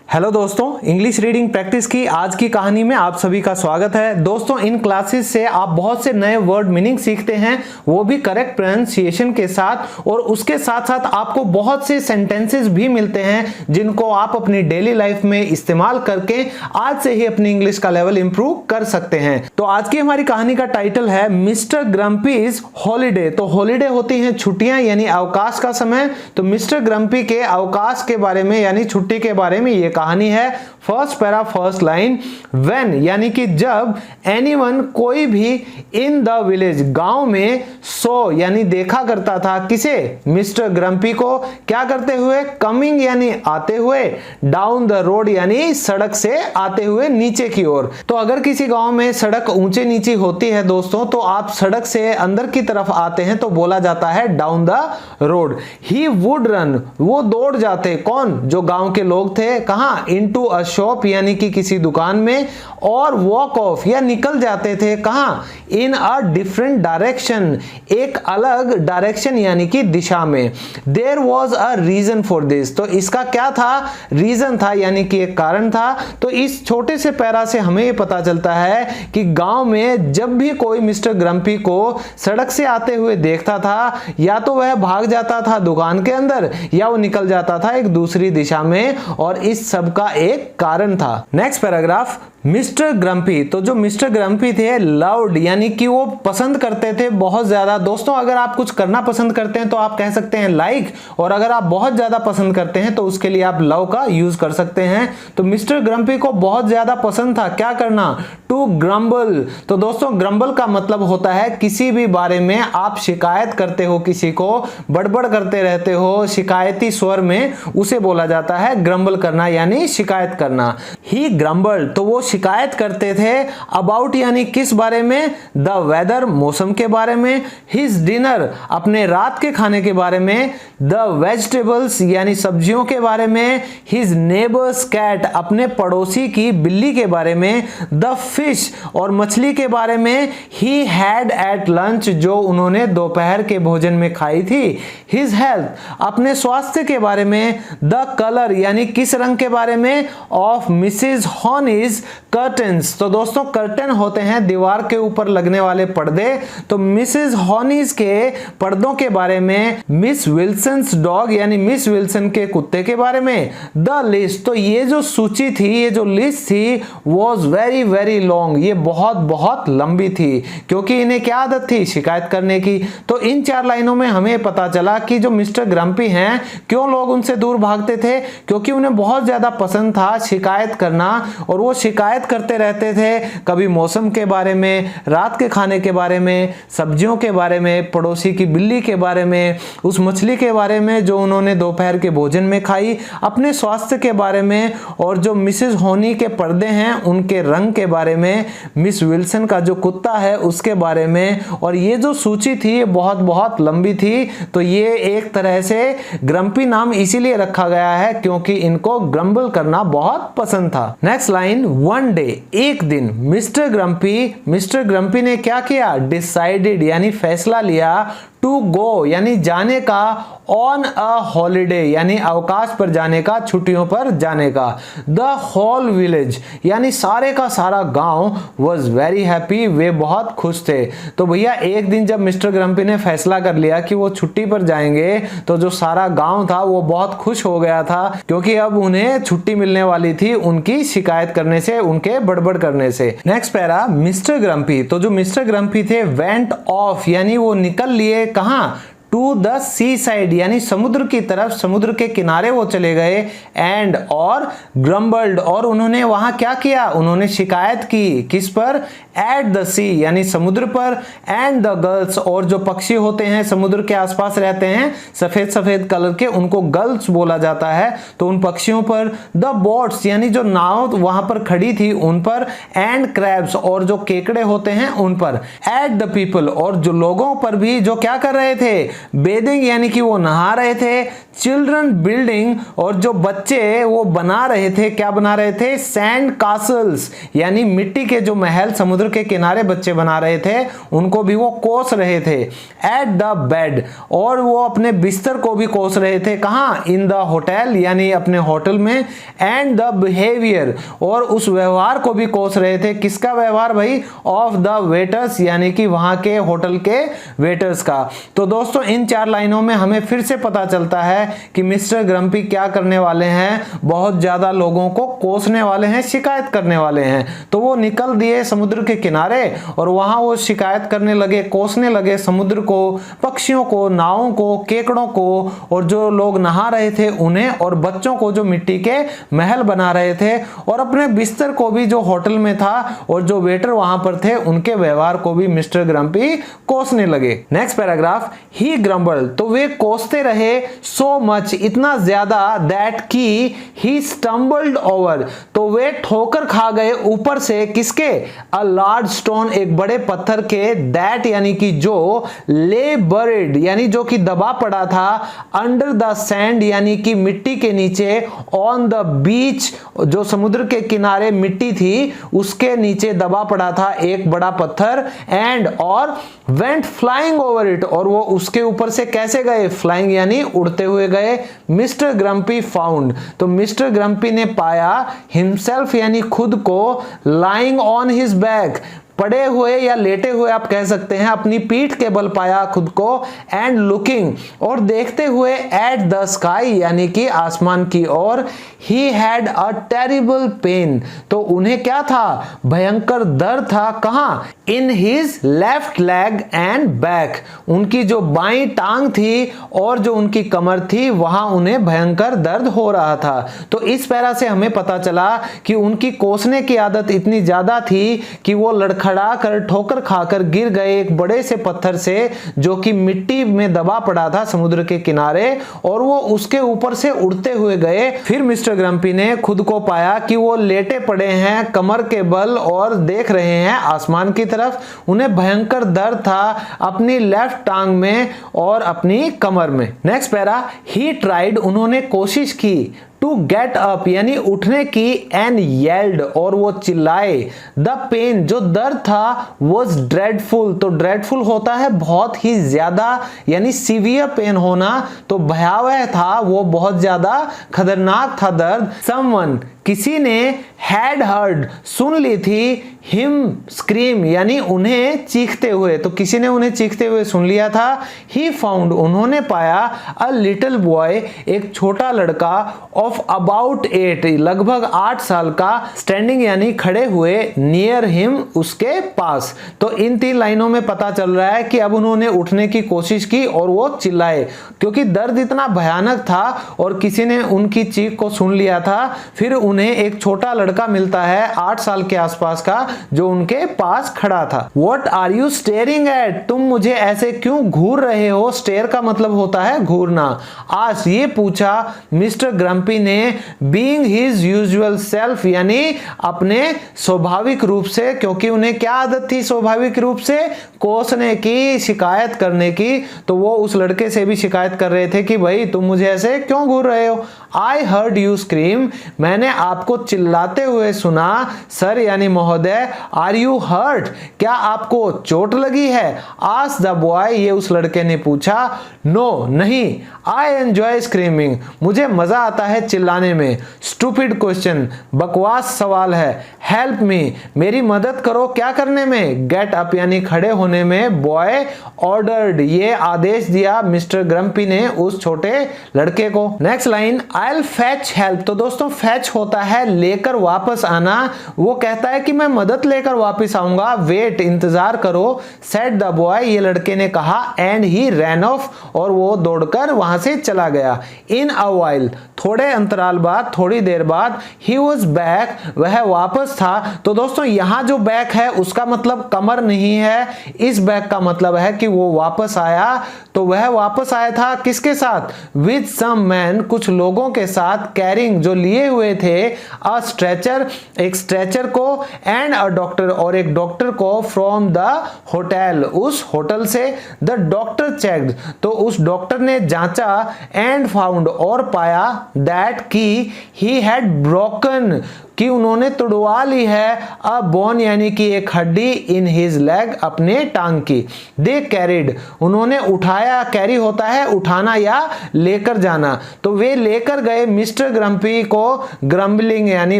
Hello दोस्तों, English reading practice की आज की कहानी में आप सभी का स्वागत है। दोस्तों, इन क्लासेस से आप बहुत से नए वर्ड मीनिंग सीखते हैं, वो भी करेक्ट प्रोनाउंसिएशन के साथ, और उसके साथ साथ आपको बहुत से सेंटेंसेस भी मिलते हैं जिनको आप अपनी डेली लाइफ में इस्तेमाल करके आज से ही अपनी इंग्लिश का लेवल इंप्रूव कर सकते हैं। तो आज की हमारी कहानी का टाइटल है मिस्टर ग्रम्पीज हॉलीडे। तो हॉलीडे होती हैं छुट्टियां यानी अवकाश का समय। तो मिस्टर ग्रम्पी के अवकाश के बारे में यानी छुट्टी के बारे में ये कहानी है। First para first line, when यानी कि जब, एनीवन कोई भी, इन द विलेज गांव में, सो यानी देखा करता था, किसे, मिस्टर ग्रम्पी को, क्या करते हुए, कमिंग यानी आते हुए, डाउन द रोड यानी सड़क से आते हुए नीचे की ओर। तो अगर किसी गांव में सड़क ऊंचे नीचे होती है दोस्तों, तो आप सड़क से अंदर की तरफ आते हैं तो बोला जाता है down the road. He would run, वो दौड़ जाते, कौन, जो गांव के लोग थे, कहां, इनटू अ शॉप यानी कि किसी दुकान में, और वॉक ऑफ या निकल जाते थे, कहां, इन अ डिफरेंट डायरेक्शन, एक अलग डायरेक्शन यानी कि दिशा में। There was a reason for this, तो इसका क्या था, रीजन था यानी कि एक कारण था। तो इस छोटे से पैरा से हमें ये पता चलता है कि गांव में जब भी कोई मिस्टर ग्रम्पी को सड़क से आते हुए देखता था, या तो वह भाग जाता था दुकान के अंदर, या वो निकल जाता था एक दूसरी दिशा में, और इस सब का एक कारण था। Next paragraph, mister grumpy. तो जो मिस्टर ग्रम्पी थे, लव्ड यानी कि वो पसंद करते थे बहुत ज्यादा। दोस्तों, अगर आप कुछ करना पसंद करते हैं तो आप कह सकते हैं लाइक, और अगर आप बहुत ज्यादा पसंद करते हैं तो उसके लिए आप लव का यूज कर सकते हैं। तो मिस्टर ग्रम्पी को बहुत ज्यादा पसंद था क्या करना, टू ग्रम्बल। तो दोस्तों, ग्रम्बल का मतलब होता है किसी भी बारे में आप शिकायत करते हो, किसी को बड़बड़ करते रहते हो शिकायती स्वर में, उसे बोला जाता है ग्रम्बल करना यानी शिकायत करना। ही ग्रम्बल, तो वो शिकायत करते थे, अबाउट यानी किस बारे में, द वेदर मौसम के बारे में, हिज डिनर अपने रात के खाने के बारे में, द वेजिटेबल्स यानी सब्जियों के बारे में, हिज नेबर्स कैट अपने पड़ोसी की बिल्ली के बारे में, द फिश और मछली के बारे में, ही हैड एट लंच जो उन्होंने दोपहर के भोजन में खाई थी, हिज हेल्थ अपने स्वास्थ्य के बारे में, द कलर यानी किस रंग के बारे में, ऑफ मिसेज हॉनीज कर्टन्स। तो दोस्तों, कर्टन होते हैं दीवार के ऊपर लगने वाले पर्दे, तो मिसेज हॉनीज के पर्दों के बारे में, मिस विल्सन्स डॉग यानी मिस विल्सन के कुत्ते के बारे में, द लिस्ट। तो ये जो सूची थी, ये जो लिस्ट थी, वॉज वेरी वेरी लॉन्ग, ये बहुत बहुत लंबी थी, क्योंकि इन्हें क्या आदत थी, शिकायत करने की। तो इन 4 लाइनों में हमें पता चला कि जो मिस्टर ग्रम्पी हैं, क्यों लोग उनसे दूर भागते थे, क्योंकि उन्हें बहुत ज्यादा पसंद था शिकायत करना, और वो शिकायत करते रहते थे, कभी मौसम के बारे में, रात के खाने के बारे में, सब्जियों के बारे में, पड़ोसी की बिल्ली के बारे में, उस मछली के बारे में जो उन्होंने दोपहर के भोजन में खाई, अपने स्वास्थ्य के बारे में, और जो मिसेस होनी के पर्दे हैं उनके रंग के बारे में, मिस विल्सन का जो कुत्ता है उसके बारे में। और ये जो सूची थी बहुत बहुत लंबी थी, तो ये एक तरह से ग्रम्पी नाम इसीलिए रखा गया है क्योंकि इनको ग्रम्बल करना बहुत पसंद था। नेक्स्ट लाइन, वन डे एक दिन, मिस्टर ग्रम्पी ने क्या किया, डिसाइडेड यानी फैसला लिया, टू गो यानी जाने का, ऑन अ हॉलीडे यानी अवकाश पर जाने का, छुट्टियों पर जाने का। द होल विलेज यानी सारे का सारा गांव, वॉज वेरी हैप्पी, वे बहुत खुश थे। तो भैया, एक दिन जब मिस्टर ग्रम्पी ने फैसला कर लिया कि वो छुट्टी पर जाएंगे, तो जो सारा गांव था वो बहुत खुश हो गया था, क्योंकि अब उन्हें छुट्टी मिलने वाली थी उनकी शिकायत करने से, उनके बड़बड़ करने से। Next para, mister grumpy. तो जो मिस्टर ग्रम्पी थे, वेंट ऑफ यानी वो निकल लिए, कहां, टू द सी साइड यानी समुद्र की तरफ, समुद्र के किनारे वो चले गए, एंड और ग्रम्बल्ड और उन्होंने वहां क्या किया, उन्होंने शिकायत की, किस पर, एट द सी यानी समुद्र पर, एंड द गल्स और जो पक्षी होते हैं समुद्र के आसपास रहते हैं सफेद सफेद कलर के, उनको गल्स बोला जाता है, तो उन पक्षियों पर, द बोट्स यानी जो नाव वहां पर खड़ी थी उन पर, एंड क्रैब्स और जो केकड़े होते हैं उन पर, एट द पीपल और जो लोगों पर भी जो क्या कर रहे थे, बेदिंग यानी कि वो नहा रहे थे, चिल्ड्रन बिल्डिंग और जो बच्चे वो बना रहे थे, क्या बना रहे थे, सैंड कासल्स यानी मिट्टी के जो महल समुद्र के किनारे बच्चे बना रहे थे उनको भी वो कोस रहे थे। एट द बेड, और वो अपने बिस्तर को भी कोस रहे थे, कहाँ, इन द होटल यानी अपने होटल में। एंड द बिहेवियर, और उस व्यवहार को भी कोस रहे थे, किसका व्यवहार भाई, ऑफ द वेटर्स यानी कि वहां के होटल के वेटर्स का। तो दोस्तों इन 4 लाइनों में हमें फिर से पता चलता है कि मिस्टर ग्रम्पी क्या करने वाले हैं, बहुत ज्यादा लोगों को कोसने वाले हैं, शिकायत करने वाले हैं। तो वो निकल दिए समुद्र के किनारे और वहां वो शिकायत करने लगे, कोसने लगे समुद्र को, पक्षियों को, नावों को, केकड़ों को, और जो लोग नहा रहे थे उन्हें, और बच्चों को जो मिट्टी के महल बना रहे थे, और अपने बिस्तर को भी जो होटल में था और जो वेटर वहां पर थे उनके व्यवहार को भी मिस्टर ग्रम्पी कोसने लगे। नेक्स्ट पैराग्राफ, ही ग्रम्बल्ड, तो वे कोसते रहे, सो मच, इतना ज्यादा, दैट की ही स्टम्बल्ड ओवर, तो वे ठोकर खा गए ऊपर से, किसके, अ लार्ज स्टोन, एक बड़े पत्थर के, दैट यानी कि जो, ले बरिड यानी जो कि दबा पड़ा था, अंडर द सैंड यानी कि मिट्टी के नीचे, ऑन द बीच जो समुद्र के किनारे मिट्टी थी उसके नीचे दबा पड़ा था एक बड़ा पत्थर, एंड और वेंट फ्लाइंग ओवर इट, और वो उसके ऊपर से कैसे गए, फ्लाइंग यानी उड़ते हुए गए। मिस्टर ग्रम्पी फाउंड, तो मिस्टर ग्रम्पी ने पाया, हिमसेल्फ यानी खुद को, लाइंग ऑन हिज बैक, पड़े हुए या लेटे हुए आप कह सकते हैं, अपनी पीठ के बल पाया खुद को, एंड लुकिंग, और देखते हुए, एट द स्काई यानी कि आसमान की ओर, he had a terrible pain, तो उन्हें क्या था, भयंकर दर्द था, कहां, in his left leg and back, उनकी जो बाईं टांग थी और जो उनकी कमर थी वहां उन्हें भयंकर दर्द हो रहा था। तो इस पैरा से हमें पता चला कि उनकी कोसने की आदत इतनी ज्यादा थी कि वो लड़खड़ा कर, ठोकर खाकर गिर गए एक बड़े से पत्थर से जो कि मिट्टी में दबा पड़ा था समुद्र के किनारे, और वो उसके ऊपर से उड़ते हुए गए। फिर मिस्टर ग्रम्पी ने खुद को पाया कि वो लेटे पड़े हैं कमर के बल और देख रहे हैं आसमान की तरफ। उन्हें भयंकर दर्द था अपनी लेफ्ट टांग में और अपनी कमर में। नेक्स्ट पैरा, ही ट्राइड, उन्होंने कोशिश की, टू गेट अप यानी उठने की, एंड येल्ड, और वो चिल्लाए, द पेन, जो दर्द था, वॉज ड्रेडफुल, तो ड्रेडफुल होता है बहुत ही ज्यादा यानी सीवियर पेन होना, तो भयावह था, वो बहुत ज्यादा खतरनाक था दर्द। समवन, किसी ने, हैड हर्ड, सुन ली थी, हिम स्क्रीम यानी उन्हें चीखते हुए, तो किसी ने उन्हें चीखते हुए सुन लिया था। ही फाउंड, उन्होंने पाया, अ लिटिल बॉय, एक छोटा लड़का, ऑफ अबाउट 8 लगभग 8 साल का, स्टैंडिंग यानी खड़े हुए, नियर हिम उसके पास। तो इन 3 लाइनों में पता चल रहा है कि अब उन्होंने उठने की कोशिश की और वो चिल्लाए क्योंकि दर्द इतना भयानक था और किसी ने उनकी चीख को सुन लिया था। फिर उन्हें एक छोटा लड़का मिलता है 8 साल के आसपास का जो उनके पास खड़ा था। What are you staring at? तुम मुझे ऐसे क्यों घूर रहे हो? स्टेयर का मतलब होता है घूरना। आज ये पूछा मिस्टर ग्रम्पी ने, बीइंग हिज यूजुअल सेल्फ यानी अपने स्वाभाविक रूप से, क्योंकि उन्हें क्या आदत थी स्वाभाविक रूप से, कोसने की, शिकायत करने की। तो वो उस लड़के से भी शिकायत कर रहे थे कि भाई तुम मुझे ऐसे क्यों घूर रहे हो। आई हर्ड यू स्क्रीम, मैंने आपको चिल्लाते हुए सुना। सर यानी महोदय, आर यू हर्ट, क्या आपको चोट लगी है? आस्क्ड द बॉय, ये उस लड़के ने पूछा। नो, नहीं। आई एंजॉय स्क्रीमिंग, मुझे मजा आता है चिल्लाने में। स्टूपिड क्वेश्चन, बकवास सवाल है। हेल्प मी, मेरी मदद करो, क्या करने में? गेट अप यानी खड़े होने में। बॉय ऑर्डर्ड, ये आदेश दिया मिस्टर ग्रम्पी ने उस छोटे लड़के को। Next line, I will fetch help, तो दोस्तों फेच होता है लेकर वापस आना। वो कहता है कि मैं मदद लेकर वापस आऊंगा। वेट, इंतजार करो। सेड द बॉय, ये लड़के ने कहा। एंड ही रैन ऑफ, और वो दौड़कर वहां से चला गया। इन अ वाइल, थोड़े अंतराल बाद, थोड़ी देर बाद he was back, वह वापस था। तो दोस्तों यहाँ जो बैक है उसका मतलब कमर नहीं है, इस बैक का मतलब है कि वो वापस आया। तो वह वापस आया था किसके साथ? विद सम मैन, कुछ लोगों के साथ, कैरिंग जो लिए हुए थे, अ स्ट्रेचर, एक स्ट्रेचर को, एंड अ डॉक्टर, और एक डॉक्टर को, फ्रॉम द होटल, उस होटल से। द डॉक्टर चेक्ड, तो उस डॉक्टर ने जांचा, एंड फाउंड, और पाया, दैट की ही हैड ब्रोकन, कि उन्होंने तोड़वा ली है, अ बोन यानी कि एक हड्डी, इन हिज लेग, अपने टांग की। दे कैरिड, उन्होंने उठाया, कैरी होता है उठाना या लेकर जाना, तो वे लेकर गए मिस्टर ग्रम्पी को, ग्रम्बलिंग यानी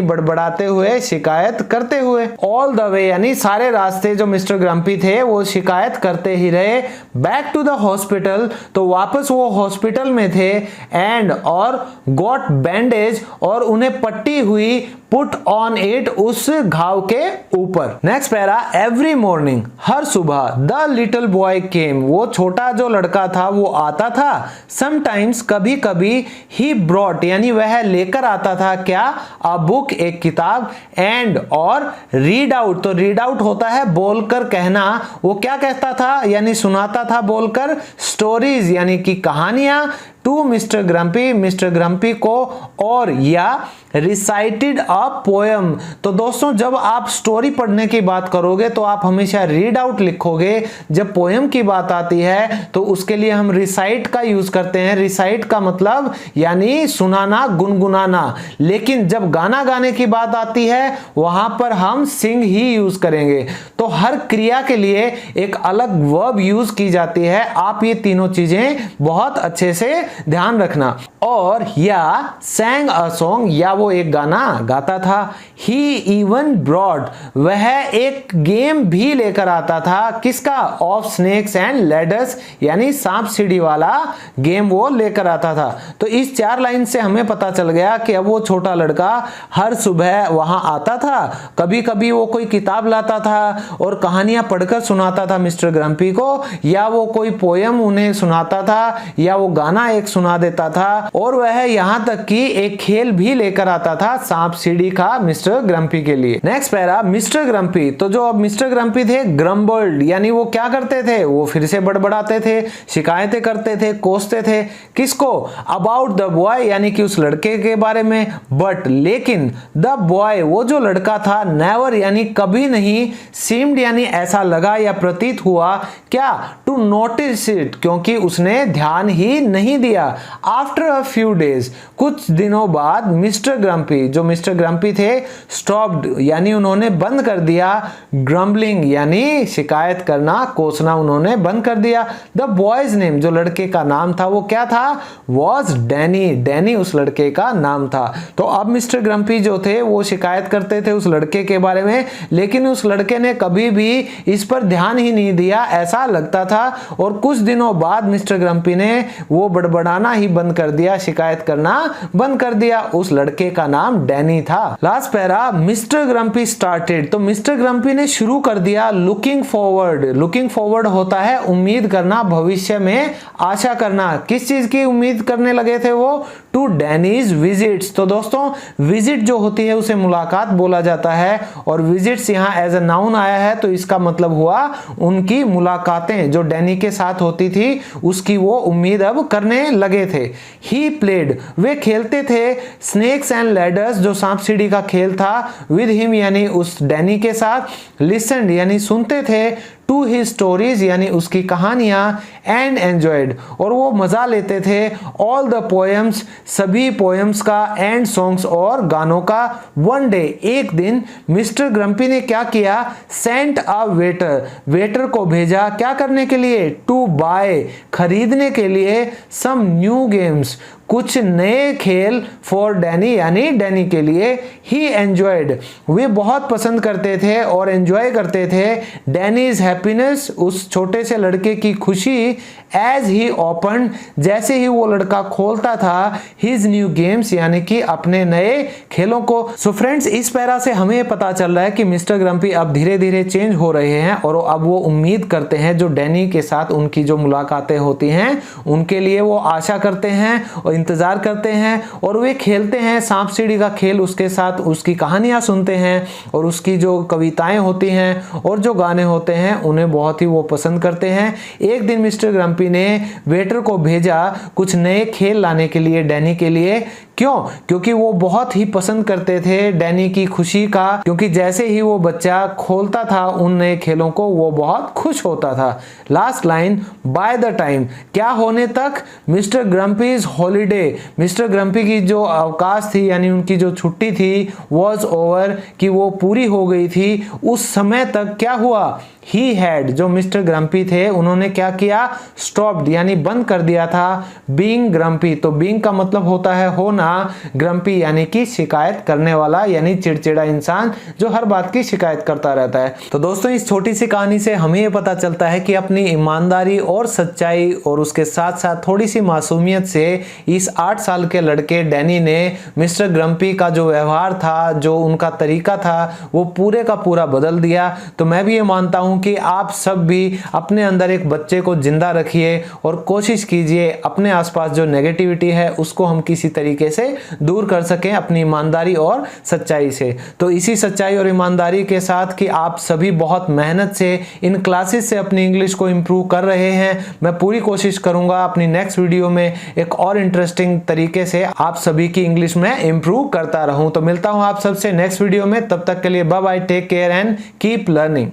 बड़बड़ाते हुए, शिकायत करते हुए। ऑल द वे यानी सारे रास्ते जो मिस्टर ग्रम्पी थे वो शिकायत करते ही रहे। बैक टू द हॉस्पिटल, तो वापस वो हॉस्पिटल में थे, एंड और गॉट बैंडेज, और उन्हें पट्टी हुई, पुट ऑन इट, उस घाव के ऊपर। नेक्स्ट पैरा, एवरी मॉर्निंग, हर सुबह, द लिटिल बॉय केम, वो छोटा जो लड़का था वो आता था, समटाइम्स, कभी कभी, ही ब्रॉट यानी वह लेकर आता था क्या? अ बुक, एक किताब, एंड और रीड आउट, तो रीड आउट होता है बोलकर कहना, वो क्या कहता था यानी सुनाता था बोलकर, स्टोरीज यानी कि कहानियां, to mister grumpy, mister grumpy को, और या रिसाइटेड अ पोएम। तो दोस्तों जब आप स्टोरी पढ़ने की बात करोगे तो आप हमेशा रीड आउट लिखोगे, जब पोएम की बात आती है तो उसके लिए हम रिसाइट का यूज करते हैं। रिसाइट का मतलब यानी सुनाना, गुनगुनाना, लेकिन जब गाना गाने की बात आती है वहां पर हम सिंग ही यूज करेंगे। तो हर क्रिया के लिए एक अलग वर्ब यूज की जाती है, आप ये तीनों चीजें बहुत अच्छे से ध्यान रखना। और या sang a song, या वो एक गाना गाता था। He even brought, वह एक गेम भी लेकर आता था, किसका? ऑफ स्नेक्स एंड लैडर्स, यानी सांप सीढ़ी वाला गेम वो लेकर आता था। तो इस 4 लाइन से हमें पता चल गया कि अब वो छोटा लड़का हर सुबह वहां आता था, कभी कभी वो कोई किताब लाता था और कहानियां पढ़कर सुनाता था मिस्टर ग्रम्पी को, या वो कोई पोयम उन्हें सुनाता था, या वो गाना एक सुना देता था, और वह यहां तक कि एक खेल भी लेकर आता था, सांप सीढ़ी का, मिस्टर ग्रम्पी के लिए। नेक्स्ट पैरा, मिस्टर ग्रम्पी, तो जो अब मिस्टर ग्रम्पी थे, ग्रम्बल्ड यानी वो क्या करते थे? वो फिर से बड़बड़ाते थे, शिकायतें करते थे, कोसते थे, किसको? अबाउट द बॉय यानी कि उस लड़के के बारे में, बट लेकिन, द बॉय वो जो लड़का था, नेवर यानी कभी नहीं, सीम्ड यानी ऐसा लगा या प्रतीत हुआ, क्या? टू नोटिस इट, क्योंकि उसने ध्यान ही नहीं दिया। आफ्टर अ फ्यू डेज, कुछ दिनों बाद, मिस्टर ग्रम्पी, जो मिस्टर ग्रम्पी थे, स्टॉप्ड यानी उन्होंने बंद कर दिया, ग्रम्बलिंग यानी शिकायत करना, कोसना उन्होंने बंद कर दिया। द बॉयज नेम, जो लड़के का नाम था वो क्या था? वॉज डैनी, डैनी उस लड़के का नाम था। तो अब मिस्टर ग्रम्पी जो थे वो शिकायत करते थे उस लड़के के बारे में, लेकिन उस लड़के ने कभी भी इस पर ध्यान ही नहीं दिया, ऐसा लगता था। और कुछ दिनों बाद मिस्टर ग्रम्पी ने वो बड़बड़ाना ही बंद कर दिया, शिकायत करना बंद कर दिया। उस लड़के का नाम डैनी था। Last para, mister grumpy started, तो मिस्टर ग्रम्पी ने शुरू कर दिया लुकिंग फॉरवर्ड। लुकिंग फॉरवर्ड होता है उम्मीद करना, भविष्य में आशा करना। किस चीज की उम्मीद करने लगे थे वो? To Danny's visits. तो दोस्तों विजिट जो होती है उसे मुलाकात बोला जाता है, और विजिट्स यहाँ एज अ नाउन आया है, तो इसका मतलब हुआ उनकी मुलाकातें जो डैनी के साथ होती थी उसकी वो उम्मीद अब करने लगे थे। ही प्लेड, वे खेलते थे, स्नेक्स एंड लैडर्स, जो सांप सीढ़ी का खेल था, विद हिम यानी उस डैनी के साथ, लिसनड यानी सुनते थे, टू ही स्टोरीज यानी उसकी कहानियां, एंड एंजॉयड और वो मजा लेते थे, ऑल द पोएम्स सभी पोएम्स का, एंड सॉन्ग्स और गानों का। वन डे एक दिन मिस्टर ग्रम्पी ने क्या किया? सेंट अ वेटर, वेटर को भेजा क्या करने के लिए? टू बाय खरीदने के लिए, सम न्यू गेम्स कुछ नए खेल, फॉर डैनी यानी डैनी के लिए। ही एंजॉयड वे बहुत पसंद करते थे और एंजॉय करते थे, डैनीज हैप्पीनेस उस छोटे से लड़के की खुशी, एज ही ओपन जैसे ही वो लड़का खोलता था, हिज न्यू गेम्स यानी कि अपने नए खेलों को। सो फ्रेंड्स इस पैरा से हमें पता चल रहा है कि मिस्टर ग्रम्पी अब धीरे धीरे चेंज हो रहे हैं और अब वो उम्मीद करते हैं जो डैनी के साथ उनकी जो मुलाकातें होती हैं उनके लिए वो आशा करते हैं और इंतजार करते हैं और वे खेलते हैं सांप सीढ़ी का खेल, उसके साथ उसकी कहानियां सुनते हैं और उसकी जो कविताएं होती हैं और जो गाने होते हैं उन्हें बहुत ही वो पसंद करते हैं। एक दिन मिस्टर ग्रम्पी ने वेटर को भेजा कुछ नए खेल लाने के लिए डैनी के लिए। क्यों? क्योंकि वो बहुत ही पसंद करते थे डैनी की खुशी का, क्योंकि जैसे ही वो बच्चा खोलता था उन नए खेलों को वो बहुत खुश होता था। Last line, by the time, क्या होने तक? मिस्टर ग्रम्पीज हॉलीडे, मिस्टर ग्रम्पी की जो अवकाश थी यानी उनकी जो छुट्टी थी वॉज ओवर, कि वो पूरी हो गई थी, उस समय तक क्या हुआ? ही हैड, जो मिस्टर ग्रम्पी थे उन्होंने क्या किया? स्टॉप्ड यानी बंद कर दिया था बीइंग ग्रम्पी। तो बीइंग का मतलब होता है होना, ग्रम्पी यानी कि शिकायत करने वाला यानी चिड़चिड़ा इंसान जो हर बात की शिकायत करता रहता है। तो दोस्तों इस छोटी सी कहानी से हमें ये पता चलता है कि अपनी ईमानदारी और सच्चाई और उसके साथ साथ थोड़ी सी मासूमियत से इस 8 साल के लड़के डैनी ने मिस्टर ग्रम्पी का जो व्यवहार था, जो उनका तरीका था, वो पूरे का पूरा बदल दिया। तो मैं भी ये मानता हूं कि आप सब भी अपने अंदर एक बच्चे को जिंदा रखिए और कोशिश कीजिए अपने आसपास जो नेगेटिविटी है उसको हम किसी तरीके से दूर कर सकें अपनी ईमानदारी और सच्चाई से। तो इसी सच्चाई और ईमानदारी के साथ कि आप सभी बहुत मेहनत से इन क्लासेस से अपनी इंग्लिश को इंप्रूव कर रहे हैं, मैं पूरी कोशिश करूंगा अपनी नेक्स्ट वीडियो में एक और इंटरेस्टिंग तरीके से आप सभी की इंग्लिश में इंप्रूव करता रहूं। तो मिलता हूं आप सबसे नेक्स्ट वीडियो में, तब तक के लिए bye bye, take care and keep learning.